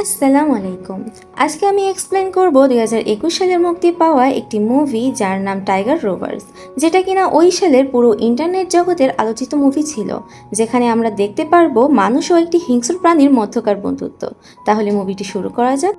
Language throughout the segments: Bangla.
আসসালামু আলাইকুম। আজকে আমি এক্সপ্লেন করব 2021 সালের মুক্তি পাওয়া একটি মুভি যার নাম টাইগার রোভার্স, যেটা কিনা ওই সালের পুরো ইন্টারনেট জগতের আলোচিত মুভি ছিল, যেখানে আমরা দেখতে পারবো মানুষ ও একটি হিংস্র প্রাণীর মধ্যকার বন্ধুত্ব। তাহলে মুভিটি শুরু করা যাক।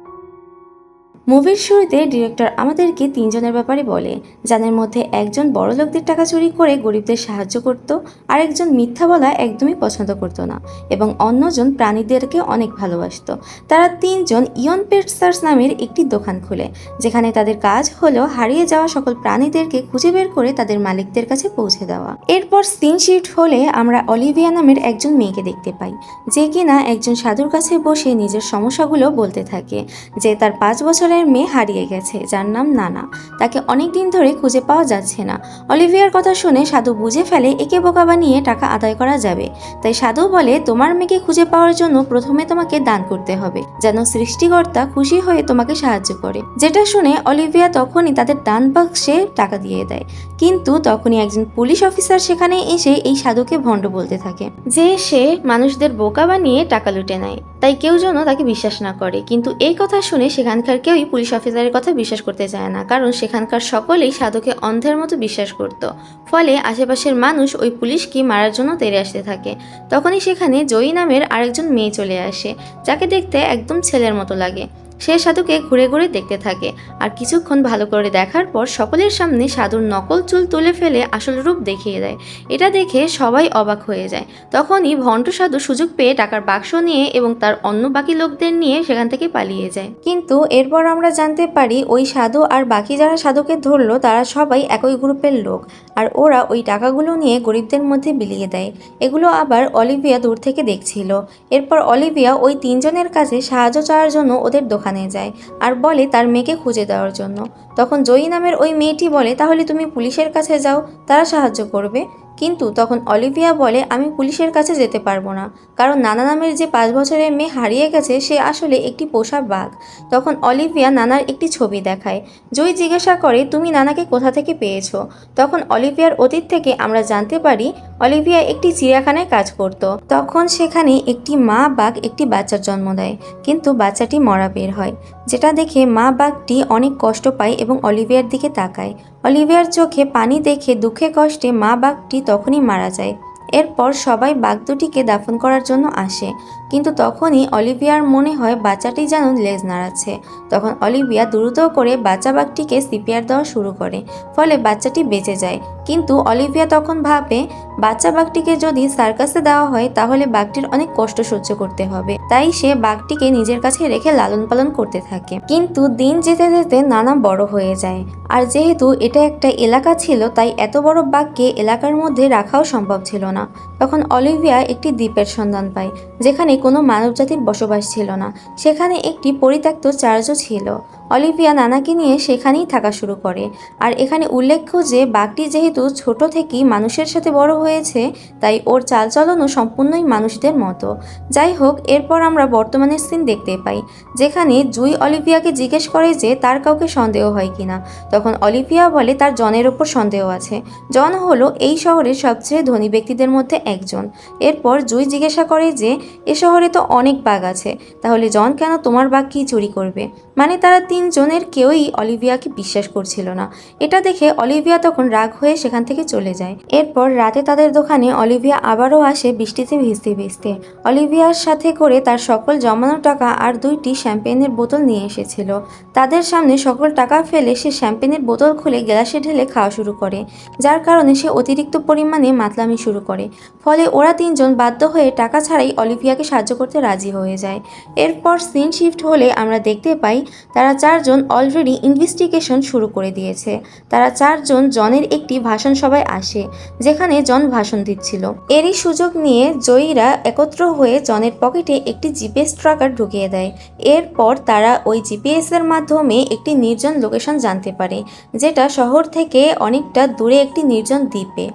মুভির শুরুতে ডিরেক্টর আমাদেরকে তিনজনের ব্যাপারে বলে, যাদের মধ্যে একজন বড়লোকদের টাকা চুরি করে গরিবদের সাহায্য করত, আরেকজন মিথ্যা বলা একদমই পছন্দ করত না এবং অন্যজন প্রাণীদেরকে অনেক ভালোবাসত। তারা তিনজন ইয়ন পেট সার্চ নামের একটি দোকান খুলে, যেখানে তাদের কাজ হলো হারিয়ে যাওয়া সকল প্রাণীদেরকে খুঁজে বের করে তাদের মালিকদের কাছে পৌঁছে দেওয়া। এরপর সিন শিফট হলে আমরা অলিভিয়া নামের একজন মেয়েকে দেখতে পাই, যে কিনা একজন সাধুর কাছে বসে নিজের সমস্যাগুলো বলতে থাকে, যে তার 5 বছরের মেয়ে হারিয়ে গেছে যার নাম নানা। তাকে অনেক দিন ধরে খুঁজে পাওয়া যাচ্ছে না। অলিভিয়ার কথা শুনে সাধু বুঝে ফেলে একে বোকা বানিয়ে টাকা আদায় করা যাবে। তাই সাধু বলে, তোমার মেয়েকে খুঁজে পাওয়ার জন্য প্রথমে তোমাকে দান করতে হবে, যেন সৃষ্টিকর্তা খুশি হয়ে তোমাকে সাহায্য করে। যেটা শুনে অলিভিয়া তখনই তাদের দান বাক্সে টাকা দিয়ে দেয়। কিন্তু তখনই একজন পুলিশ অফিসার সেখানে এসে এই সাধুকে ভণ্ড বলতে থাকে, যে সে মানুষদের বোকা বানিয়ে টাকা লুটে নেয়, তাই কেউ যেন তাকে বিশ্বাস না করে। কিন্তু এই কথা শুনে সেখানকার কেউই পুলিশ অফিসারের কথা বিশ্বাস করতে চায় না, কারণ সেখানকার সকলেই সাধুকে অন্ধের মতো বিশ্বাস করত। ফলে আশেপাশের মানুষ ওই পুলিশকে মারার জন্য তেড়ে আসতে থাকে। তখনই সেখানে জয়ী নামের আরেকজন মেয়ে চলে আসে, যাকে দেখতে একদম ছেলের মতো লাগে। সে সাধুকে ঘুরে ঘুরে দেখতে থাকে, আর কিছুক্ষণ ভালো করে দেখার পর সকলের সামনে সাধুর নকল চুল তুলে ফেলে আসল রূপ দেখিয়ে দেয়। এটা দেখে সবাই অবাক হয়ে যায়। তখনই ভণ্ড সাধু সুযোগ পেয়ে টাকার বাক্স নিয়ে এবং তার অন্য বাকি লোকদের নিয়ে সেখান থেকে পালিয়ে যায়। কিন্তু এরপর আমরা জানতে পারি ওই সাধু আর বাকি যারা সাধুকে ধরলো তারা সবাই একই গ্রুপের লোক, আর ওরা ওই টাকাগুলো নিয়ে গরিবদের মধ্যে বিলিয়ে দেয়। এগুলো আবার অলিভিয়া দূর থেকে দেখছিল। এরপর অলিভিয়া ওই তিনজনের কাছে সাহায্য চাওয়ার জন্য ওদের দোকানে যায় আর বলে তার মেয়েকে খুঁজে দেওয়ার জন্য। তখন জয়ী নামের ওই মেয়েটি বলে, তাহলে তুমি পুলিশের কাছে যাও, তারা সাহায্য করবে। কিন্তু তখন অলিভিয়া বলে, আমি পুলিশের কাছে যেতে পারবো না, কারণ নানা নামের যে 5 বছরের মেয়ে হারিয়ে গেছে সে আসলে একটি পোষা বাঘ। তখন অলিভিয়া নানার একটি ছবি দেখায়। জয়ী জিজ্ঞাসা করে, তুমি নানাকে কোথা থেকে পেয়েছো? তখন অলিভিয়ার অতীত থেকে আমরা জানতে পারি অলিভিয়া একটি চিড়িয়াখানায় কাজ করত। তখন সেখানে একটি মা বাঘ একটি বাচ্চার জন্ম দেয়, কিন্তু বাচ্চাটি মরা বের হয়, যেটা দেখে মা বাঘটি অনেক কষ্ট পায় এবং অলিভিয়ার দিকে তাকায়। অলিভিয়ার চোখে পানি দেখে দুঃখে কষ্টে মা বাঘটি তখনই মারা যায়। এরপর সবাই বাঘ দুটিকে দাফন করার জন্য আসে, কিন্তু তখনই অলিভিয়ার মনে হয় বাচ্চাটি যেন লেজ নাড়াচ্ছে। তখন অলিভিয়া দ্রুত করে বাচ্চা বাঘটিকে সিপিআর দেওয়া শুরু করে, ফলে বাচ্চাটি বেঁচে যায়। কিন্তু অলিভিয়া তখন ভাবে, বাচ্চা বাঘটিকে যদি সার্কাসে দেওয়া হয় তাহলে বাঘটির অনেক কষ্ট সহ্য করতে হবে, তাই সে বাঘটিকে নিজের কাছে রেখে লালন পালন করতে থাকে। কিন্তু দিন যেতে যেতে নানা বড় হয়ে যায়, আর যেহেতু এটা একটা এলাকা ছিল তাই এত বড় বাঘকে এলাকার মধ্যে রাখাও সম্ভব ছিল না। তখন অলিভিয়া একটি দ্বীপের সন্ধান পায়, যেখানে কোনো মানবজাতির বসবাস ছিল না। সেখানে একটি পরিত্যক্ত চার্চও ছিল। অলিভিয়া নানাকে নিয়ে সেখানেই থাকা শুরু করে। আর এখানে উল্লেখ্য যে বাঘটি যেহেতু ছোট থেকেই মানুষের সাথে বড় হয়েছে, তাই ওর চালচলনও সম্পূর্ণই মানুষদের মতো। যাই হোক, এরপর আমরা বর্তমানের সিন দেখতে পাই, যেখানে জুই অলিভিয়াকে জিজ্ঞেস করে যে তার কাউকে সন্দেহ হয় কিনা। তখন অলিভিয়া বলে তার জনের ওপর সন্দেহ আছে। জন হলো এই শহরের সবচেয়ে ধনী ব্যক্তিদের মধ্যে একজন। এরপর জুই জিজ্ঞাসা করে যে এ শহরে তো অনেক বাঘ আছে, তাহলে জন কেন তোমার বাঘ কি চুরি করবে? মানে তারা তিনজনের কেউই অলিভিয়াকে বিশ্বাস করছিল না। এটা দেখে অলিভিয়া তখন রাগ হয়ে সেখান থেকে চলে যায়। এরপর রাতে তাদের দোকানে অলিভিয়া আবারও আসে বৃষ্টিতে ভিজতে ভিজতে। অলিভিয়ার সাথে করে তার সকল জমানো টাকা আর 2টি শ্যাম্পেনের বোতল নিয়ে এসেছিল। তাদের সামনে সকল টাকা ফেলে সে শ্যাম্পেনের বোতল খুলে গ্লাসে ঢেলে খাওয়া শুরু করে, যার কারণে সে অতিরিক্ত পরিমাণে মাতলামি শুরু করে। ফলে ওরা তিনজন বাধ্য হয়ে টাকা ছাড়াই অলিভিয়াকে সাহায্য করতে রাজি হয়ে যায়। এরপর সিন শিফট হলে আমরা দেখতে পাই তারা চারজন অলরেডি ইনভেস্টিগেশন শুরু করে দিয়েছে। তারা চারজন জনের একটি ভাষণ সভায় আসে, যেখানে জন ভাষণ দিচ্ছিল। এরই সুযোগ নিয়ে জয়ীরা একত্র হয়ে জনের পকেটে একটি জিপিএস ট্র্যাকার ঢুকিয়ে দেয়। এরপর তারা ওই জিপিএস এর মাধ্যমে একটি নির্জন লোকেশন জানতে পারে, যেটা শহর থেকে অনেকটা দূরে একটি নির্জন দ্বীপে।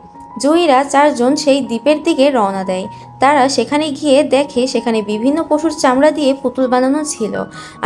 জয়ীরা চারজন সেই দ্বীপের দিকে রওনা দেয়। তারা সেখানে গিয়ে দেখে সেখানে বিভিন্ন পশুর চামড়া দিয়ে পুতুল বানানো ছিল।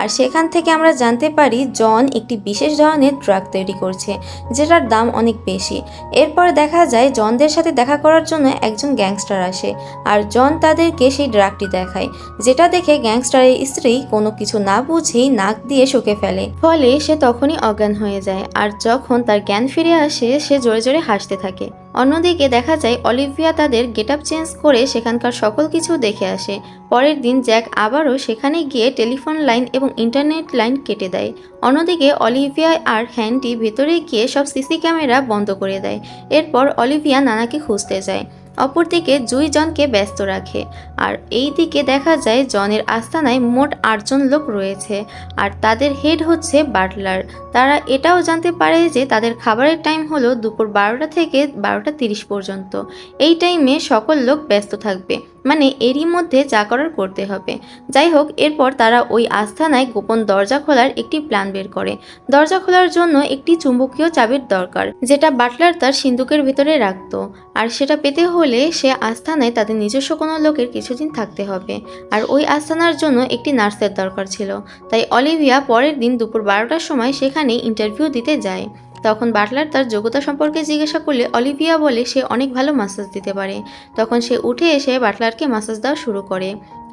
আর সেখান থেকে আমরা জানতে পারি জন একটি বিশেষ ধরনের ড্রাগ তৈরি করছে, যেটার দাম অনেক বেশি। এরপর দেখা যায় জনদের সাথে দেখা করার জন্য একজন গ্যাংস্টার আসে, আর জন তাদেরকে সেই ড্রাগটি দেখায়, যেটা দেখে গ্যাংস্টারের স্ত্রী কোনো কিছু না বুঝেই নাক দিয়ে শুকে ফেলে। ফলে সে তখনই অজ্ঞান হয়ে যায়, আর যখন তার জ্ঞান ফিরে আসে সে জোরে জোরে হাসতে থাকে। অন্যদিকে দেখা যায় অলিভিয়া তাদের গেট আপ চেঞ্জ করে সেখানকার সকল কিছু দেখে আসে। পরের দিন জ্যাক আবারও সেখানে গিয়ে টেলিফোন লাইন এবং ইন্টারনেট লাইন কেটে দেয়। অন্যদিকে অলিভিয়া আর হ্যান্ডি ভেতরে গিয়ে সব সিসি ক্যামেরা বন্ধ করে দেয়। এরপর অলিভিয়া নানাকে খুঁজতে যায়। অপরদিকে জুই জনকে ব্যস্ত রাখে। আর এই দিকে দেখা যায় জনের আস্তানায় মোট ৮ জন লোক রয়েছে, আর তাদের হেড হচ্ছে বাটলার। তারা এটাও জানতে পারে যে তাদের খাবারের টাইম হলো দুপুর 12টা থেকে 12:30 পর্যন্ত। এই টাইমে সকল লোক ব্যস্ত থাকবে, মানে এরই মধ্যে যা করার করতে হবে। যাই হোক, এরপর তারা ওই আস্তানায় গোপন দরজা খোলার একটি প্ল্যান বের করে। দরজা খোলার জন্য একটি চুম্বকীয় চাবির দরকার, যেটা বাটলার তার সিন্দুকের ভিতরে রাখতো। আর সেটা পেতে হলে সে আস্তানায় তাদের নিজস্ব কোনো লোকের কিছুদিন থাকতে হবে। আর ওই আস্তানার জন্য একটি নার্সের দরকার ছিল। তাই অলিভিয়া পরের দিন দুপুর 12টার সময় সেখানে ইন্টারভিউ দিতে যায়। তখন বাটলার তার যোগ্যতা সম্পর্কে জিজ্ঞাসা করলে অলিভিয়া বলে সে অনেক ভালো মাসাজ দিতে পারে। তখন সে উঠে এসে বাটলারকে মাসাজ দেওয়া শুরু করে,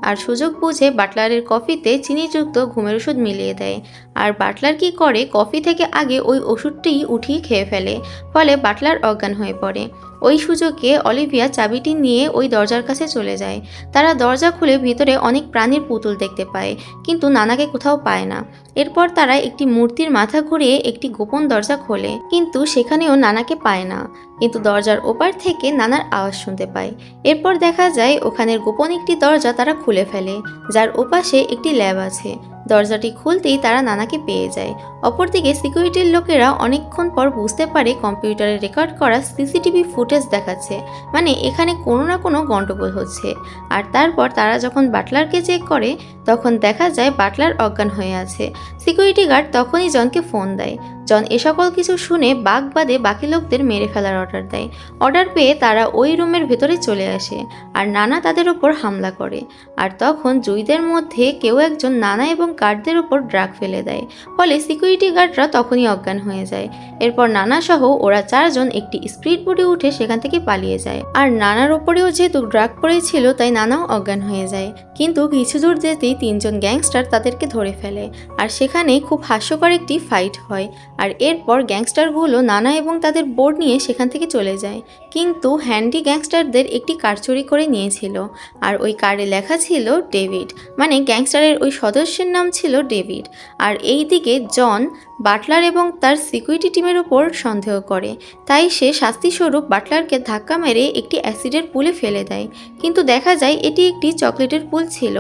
আর সুযোগ বুঝে বাটলারের কফিতে চিনিযুক্ত ঘুমের ওষুধ মিলিয়ে দেয়। আর বাটলার কি করে, কফি থেকে আগে ওই ওষুধটিই উঠিয়ে খেয়ে ফেলে। ফলে বাটলার অজ্ঞান হয়ে পড়ে। ওই সুযোগে অলিভিয়া চাবিটি নিয়ে ওই দরজার কাছে চলে যায়। তারা দরজা খুলে ভিতরে অনেক প্রাণীর পুতুল দেখতে পায়, কিন্তু নানাকে কোথাও পায় না। এরপর তারা একটি মূর্তির মাথা ঘুরিয়ে একটি গোপন দরজা খোলে, কিন্তু সেখানেও নানাকে পায় না। কিন্তু দরজার ওপার থেকে নানার আওয়াজ শুনতে পায়। এরপর দেখা যায় ওখানের গোপন একটি দরজা তারা খুলে ফেলে, যার ওপাশে একটি ল্যাব আছে। দরজাটি খুলতেই তারা নানাকে পেয়ে যায়। অপরদিকে সিকিউরিটির লোকেরা অনেকক্ষণ পর বুঝতে পারে কম্পিউটারে রেকর্ড করা সিসিটিভি ফুটেজ দেখাচ্ছে, মানে এখানে কোনো না কোনো গন্ডগোল হচ্ছে। আর তারপর তারা যখন বাটলারকে চেক করে তখন দেখা যায় বাটলার অজ্ঞান হয়ে আছে। সিকিউরিটি গার্ড তখনই জনকে ফোন দেয়। জন এ সকল কিছু শুনে বাঘ বাদে বাকি লোকদের মেরে ফেলার অর্ডার দেয়। অর্ডার পেয়ে তারা ওই রুমের ভেতরে চলে আসে, আর নানা তাদের ওপর হামলা করে। আর তখন জুইদের মধ্যে কেউ একজন নানা এবং গার্ডদের ওপর ড্রাগ ফেলে দেয়। ফলে সিকিউরিটি গার্ডরা তখনই অজ্ঞান হয়ে যায়। এরপর নানা সহ ওরা 4 জন একটি স্পিড বোটে উঠে সেখান থেকে পালিয়ে যায়। আর নানার ওপরেও যেহেতু ড্রাগ পড়েছিল তাই নানাও অজ্ঞান হয়ে যায়। কিন্তু কিছু দূর যেতেই 3 জন গ্যাংস্টার তাদেরকে ধরে ফেলে, আর সেখানে খুব হাস্যকর একটি ফাইট হয়। আর এরপর গ্যাংস্টারগুলো নানা এবং তাদের বোর্ড নিয়ে সেখান থেকে চলে যায়। কিন্তু হ্যান্ডি গ্যাংস্টারদের একটি কার চুরি করে নিয়েছিল, আর ওই কার্ডে লেখা ছিল ডেভিড, মানে গ্যাংস্টারের ওই সদস্যের নাম ছিল ডেভিড। আর এই দিকে জন বাটলার এবং তার সিকিউরিটি টিমের উপর সন্দেহ করে, তাই সে শাস্তিস্বরূপ বাটলারকে ধাক্কা মেরে একটি অ্যাসিডের পুলে ফেলে দেয়। কিন্তু দেখা যায় এটি একটি চকলেটের পুল ছিল,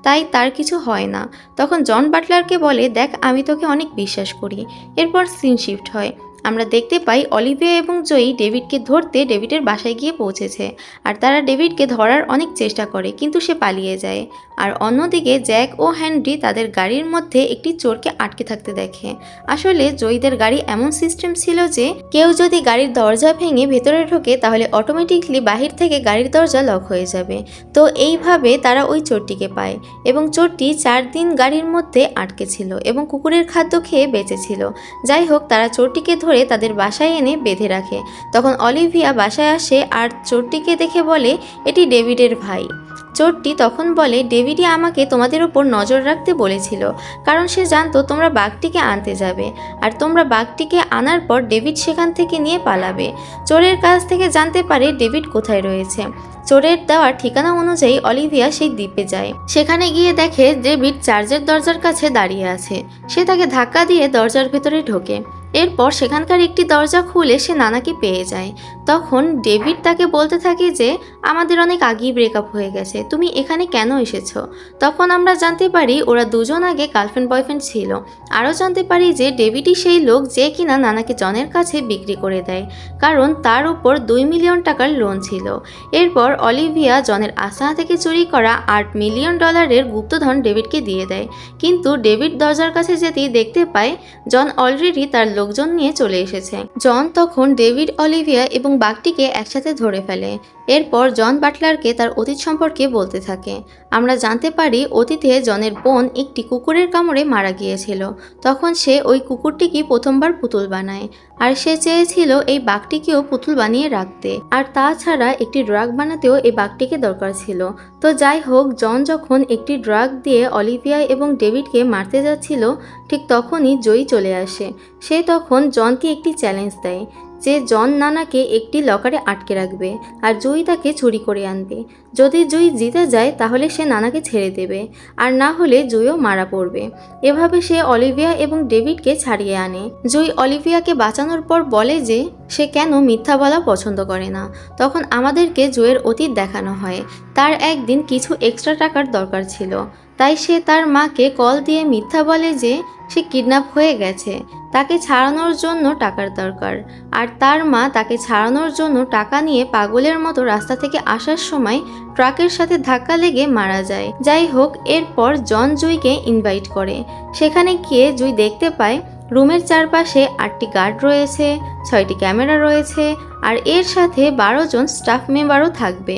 তাই তার কিছু হয় না। তখন জন বাটলারকে বলে, দেখ আমি তোকে অনেক বিশ্বাস করি। এরপর সিন শিফট হয়। আমরা দেখতে পাই অলিভিয়া এবং জয়ী ডেভিডকে ধরতে ডেভিডের বাসায় গিয়ে পৌঁছেছে, আর তারা ডেভিডকে ধরার অনেক চেষ্টা করে, কিন্তু সে পালিয়ে যায়। আর অন্যদিকে জ্যাক ও হ্যানরি তাদের গাড়ির মধ্যে একটি চোরকে আটকে থাকতে দেখে। আসলে জয়ীদের গাড়ি এমন সিস্টেম ছিল যে কেউ যদি গাড়ির দরজা ভেঙে ভেতরে ঢোকে তাহলে অটোমেটিকলি বাহির থেকে গাড়ির দরজা লক হয়ে যাবে। তো এইভাবে তারা ওই চোরটিকে পায়, এবং চোরটি 4 দিন গাড়ির মধ্যে আটকে ছিল এবং কুকুরের খাদ্য খেয়ে বেঁচেছিল। যাই হোক, তারা চোরটিকে ধরে তাদের বাসায় এনে বেঁধে রাখে। তখন অলিভিয়া বাসায় আসে আর চোরটিকে দেখে বলে এটি ডেভিডের ভাই। চোরটি তখন বলে, ডেভিডই আমাকে তোমাদের ওপর নজর রাখতে বলেছিল, কারণ সে জানতো তোমরা বাঘটিকে আনতে যাবে, আর তোমরা বাঘটিকে আনার পর ডেভিড সেখান থেকে নিয়ে পালাবে। চোরের কাছ থেকে জানতে পারে ডেভিড কোথায় রয়েছে। চোরের দেওয়া ঠিকানা অনুযায়ী অলিভিয়া সেই দ্বীপে যায়। সেখানে গিয়ে দেখে ডেভিড চার্চের দরজার কাছে দাঁড়িয়ে আছে। সে তাকে ধাক্কা দিয়ে দরজার ভেতরে ঢোকে। এরপর সেখানকার একটি দরজা খুলে সে নানাকে পেয়ে যায়। তখন ডেভিড তাকে বলতে থাকে যে আমাদের অনেক আগেই ব্রেকআপ হয়ে গেছে, তুমি এখানে কেন এসেছো? তখন আমরা জানতে পারি ওরা দুজন আগে গার্লফ্রেন্ড বয়ফ্রেন্ড ছিল। আরও জানতে পারি যে ডেভিডই সেই লোক যে কিনা নানাকে জনের কাছে বিক্রি করে দেয়, কারণ তার উপর 2 মিলিয়ন টাকার লোন ছিল। এরপর অলিভিয়া জনের আস্তানা থেকে চুরি করা $8 মিলিয়ন গুপ্তধন ডেভিডকে দিয়ে দেয়। কিন্তু ডেভিড দরজার কাছে যেতেই দেখতে পায় জন অলরেডি তার লোকজন নিয়ে চলে এসেছে। জন তখন ডেভিড, অলিভিয়া এবং বাঘটিকে একসাথে ধরে ফেলে। এরপর জন বাটলারকে তার অতীত সম্পর্কে বলতে থাকে। আমরা জানতে পারি অতীতে জনের বোন একটি কুকুরের কামড়ে মারা গিয়েছিল। তখন সে ওই কুকুরটিকে প্রথমবার পুতুল বানায়, আর সে চেয়েছিল এই বাঘটিকেও পুতুল বানিয়ে রাখতে, আর তাছাড়া একটি ড্রাগ বানাতেও এই বাঘটিকে দরকার ছিল। তো যাই হোক, জন যখন একটি ড্রাগ দিয়ে অলিভিয়া এবং ডেভিডকে মারতে যাচ্ছিল, ঠিক তখনই জয়ী চলে আসে। সে তখন জনকে একটি চ্যালেঞ্জ দেয় যে জন নানাকে একটি লকারে আটকে রাখবে আর জয়ী তাকে চুরি করে আনবে। যদি জয়ী জিতে যায় তাহলে সে নানাকে ছেড়ে দেবে, আর না হলে জয়ীও মারা পড়বে। এভাবে সে অলিভিয়া এবং ডেভিডকে ছাড়িয়ে আনে। জয়ী অলিভিয়াকে বাঁচানোর পর বলে যে সে কেন মিথ্যা বলা পছন্দ করে না। তখন আমাদেরকে জয়ের অতীত দেখানো হয়। তার একদিন কিছু এক্সট্রা টাকার দরকার ছিল, তাই সে তার মাকে কল দিয়ে মিথ্যা বলে যে সে কিডন্যাপ হয়ে গেছে, তাকে ছাড়ানোর জন্য টাকার দরকার। আর তার মা তাকে ছাড়ানোর জন্য টাকা নিয়ে পাগলের মতো রাস্তা থেকে আসার সময় ট্রাকের সাথে ধাক্কা লেগে মারা যায়। যাই হোক, এরপর জন জুইকে ইনভাইট করে। সেখানে গিয়ে জুই দেখতে পায় রুমের চারপাশে 8টি গার্ড রয়েছে, 6টি ক্যামেরা রয়েছে, আর এর সাথে 12 জন স্টাফ মেম্বারও থাকবে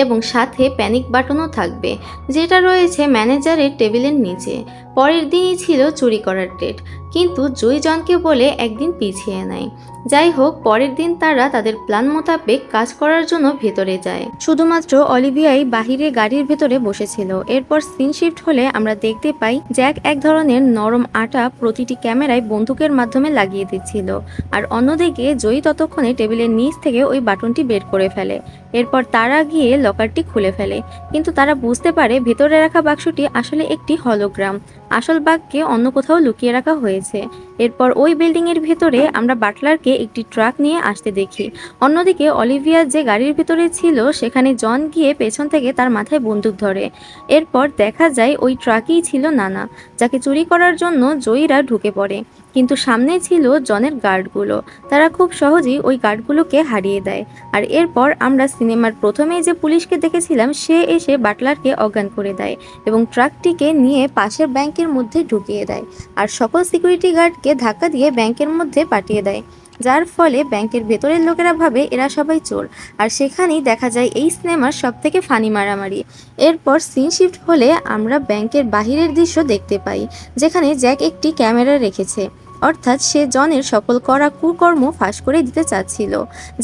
এবং সাথে প্যানিক বাটনও থাকবে, যেটা রয়েছে ম্যানেজারের টেবিলের নিচে। পরের দিনই ছিল চুরি করার ডেট, কিন্তু জুই জনকে বলে একদিন পিছিয়ে নেয়। যাই হোক, পরের দিন তারা তাদের প্ল্যান মোতাবেক কাজ করার জন্য ভেতরে যায়। শুধুমাত্র অলিভিয়াই বাহিরে গাড়ির ভেতরে বসেছিল। এরপর সিন শিফট হলে আমরা দেখতে পাই জ্যাক এক ধরনের নরম আটা প্রতিটি ক্যামেরায় বন্দুকের মাধ্যমে লাগিয়ে দিচ্ছিল, আর অন্যদিকে জয়ী ততক্ষণে টেবিলের নিচ থেকে ওই বাটনটি বের করে ফেলে। এরপর তারা গিয়ে লকারটি খুলে ফেলে, কিন্তু তারা বুঝতে পারে ভেতরে রাখা বাক্সটি আসলে একটি হলোগ্রাম। আসল বাঘকে অন্য কোথাও লুকিয়ে রাখা হয়েছে। এরপর ওই বিল্ডিং এর ভেতরে আমরা বাটলারকে একটি ট্রাক নিয়ে আসতে দেখি। অন্যদিকে অলিভিয়া যে গাড়ির ভেতরে ছিল সেখানে জন গিয়ে পেছন থেকে তার মাথায় বন্দুক ধরে। এরপর দেখা যায় ওই ট্রাকই ছিল নানা, যাকে চুরি করার জন্য জয়ীরা ঢুকে পড়ে। কিন্তু সামনে ছিল জনের গার্ডগুলো। তারা খুব সহজেই ওই গার্ডগুলোকে হারিয়ে দেয়। আর এরপর আমরা সিনেমার প্রথমেই যে পুলিশকে দেখেছিলাম সে এসে বাটলারকে অজ্ঞান করে দেয় এবং ট্রাকটিকে নিয়ে পাশের ব্যাংকের মধ্যে ঢুকিয়ে দেয়, আর সকল সিকিউরিটি গার্ডকে ধাক্কা দিয়ে ব্যাংকের মধ্যে পাঠিয়ে দেয়, যার ফলে ব্যাংকের ভেতরের লোকেরা ভাবে এরা সবাই চোর। আর সেখানেই দেখা যায় এই সিনেমার সবথেকে ফানি মারামারি। এরপর সিন শিফট হলে আমরা ব্যাংকের বাহিরের দৃশ্য দেখতে পাই, যেখানে জ্যাক একটি ক্যামেরা রেখেছে, অর্থাৎ সে জনের সকল করা কুকর্ম ফাঁস করে দিতে চাচ্ছিল,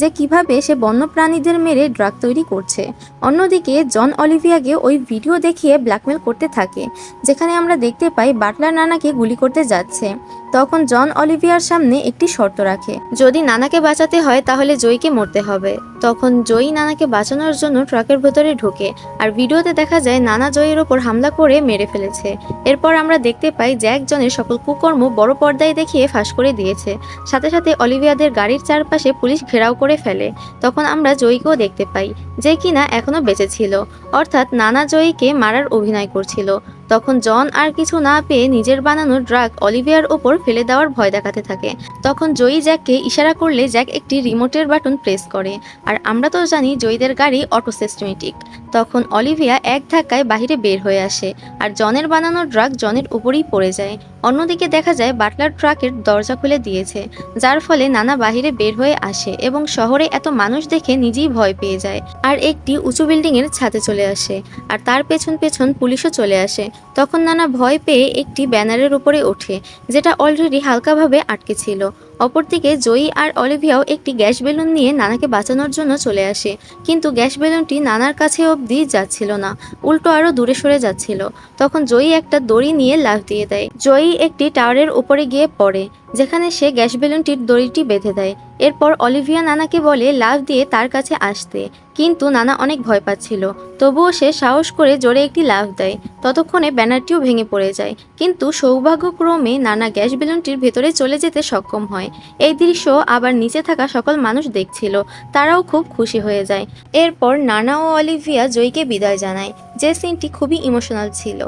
যে কিভাবে সে বন্যপ্রাণীদের মেরে ড্রাগ তৈরি করছে। অন্যদিকে জন অলিভিয়াকে ওই ভিডিও দেখিয়ে ব্ল্যাকমেল করতে থাকে, যেখানে আমরা দেখতে পাই বাটলার নানাকে গুলি করতে যাচ্ছে। তখন জন অলিভিয়ার সামনে একটি শর্ত রাখে, যদি নানাকে বাঁচাতে হয় তাহলে জয়ীকে মরতে হবে। তখন জয়ী নানাকে বাঁচানোর জন্য ট্রাকের ভেতরে ঢোকে, আর ভিডিওতে দেখা যায় নানা জয়ীর ওপর হামলা করে মেরে ফেলেছে। এরপর আমরা দেখতে পাই জ্যাক জনের সকল কুকর্ম বড় পর্দায় দেখিয়ে ফাঁস করে দিয়েছে। সাথে সাথে অলিভিয়াদের গাড়ির চারপাশে পুলিশ ঘেরাও করে ফেলে। তখন আমরা জয়ীকেও দেখতে পাই, যে কিনা এখনো বেঁচে ছিল, অর্থাৎ নানা জয়ীকে মারার অভিনয় করছিল। তখন জন আর কিছু না পেয়ে নিজের বানানো ড্রাগ অলিভিয়ার ওপর ফেলে দেওয়ার ভয় দেখাতে থাকে। তখন জয়ী জ্যাককে ইশারা করলে জ্যাক একটি রিমোটের বাটন প্রেস করে, আর আমরা তো জানি জয়ীদের গাড়ি অটো সিস্টেমেটিক। তখন অলিভিয়া এক ধাক্কায় বাহিরে বের হয়ে আসে, আর জনের বানানো ড্রাগ জনের উপরেই পড়ে যায়। অন্যদিকে দেখা যায় বাটলার ট্রাকের দরজা খুলে দিয়েছে, যার ফলে নানা বাহিরে বের হয়ে আসে এবং শহরে এত মানুষ দেখে নিজেই ভয় পেয়ে যায়, আর একটি উঁচু বিল্ডিং এর ছাদে চলে আসে, আর তার পেছন পেছন পুলিশও চলে আসে। তখন নানা ভয় পেয়ে একটি ব্যানারের উপরে ওঠে, যেটা অলরেডি হালকাভাবে আটকে ছিল। অপরদিকে জয়ী আর অলিভিয়াও একটি গ্যাস বেলুন নিয়ে নানাকে বাঁচানোর জন্য চলে আসে, কিন্তু গ্যাস বেলুনটি নানার কাছে অবধি যাচ্ছিল না, উল্টো আরো দূরে সরে যাচ্ছিল। তখন জয়ী একটা দড়ি নিয়ে লাফ দিয়ে দেয়। জয়ী একটি টাওয়ারের উপরে গিয়ে পড়ে, যেখানে সে গ্যাস বেলুনটির দড়িটি বেঁধে দেয়। এরপর অলিভিয়া নানাকে বলে লাফ দিয়ে তার কাছে আসতে, কিন্তু নানা অনেক ভয় পাচ্ছিল। তবুও সে সাহস করে জোরে একটি লাফ দেয়। ততক্ষণে ব্যানারটিও ভেঙে পড়ে যায়, কিন্তু সৌভাগ্যক্রমে নানা গ্যাস বেলুনটির ভেতরে চলে যেতে সক্ষম হয়। এই দৃশ্য আবার নিচে থাকা সকল মানুষ দেখছিল, তারাও খুব খুশি হয়ে যায়। এরপর নানা ও অলিভিয়া জয়ীকে বিদায় জানায়, যে সিনটি খুবই ইমোশনাল ছিল।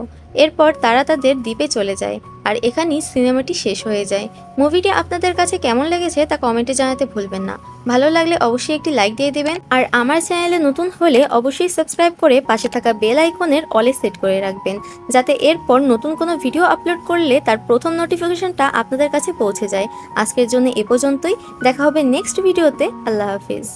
এরপর তারা তাদের দ্বীপে চলে যায়, আর এখানেই সিনেমাটি শেষ হয়ে যায়। মুভিটি আপনাদের কাছে কেমন লেগেছে তা কমেন্টে জানাতে ভুলবেন না। ভালো লাগলে অবশ্যই একটি লাইক দিয়ে দেবেন, আর আমার চ্যানেলে নতুন হলে অবশ্যই সাবস্ক্রাইব করে পাশে থাকা বেল আইকনের অলে সেট করে রাখবেন, যাতে এরপর নতুন কোনো ভিডিও আপলোড করলে তার প্রথম নোটিফিকেশনটা আপনাদের কাছে পৌঁছে যায়। আজকের জন্য এ পর্যন্তই, দেখা হবে নেক্সট ভিডিওতে। আল্লাহ হাফিজ।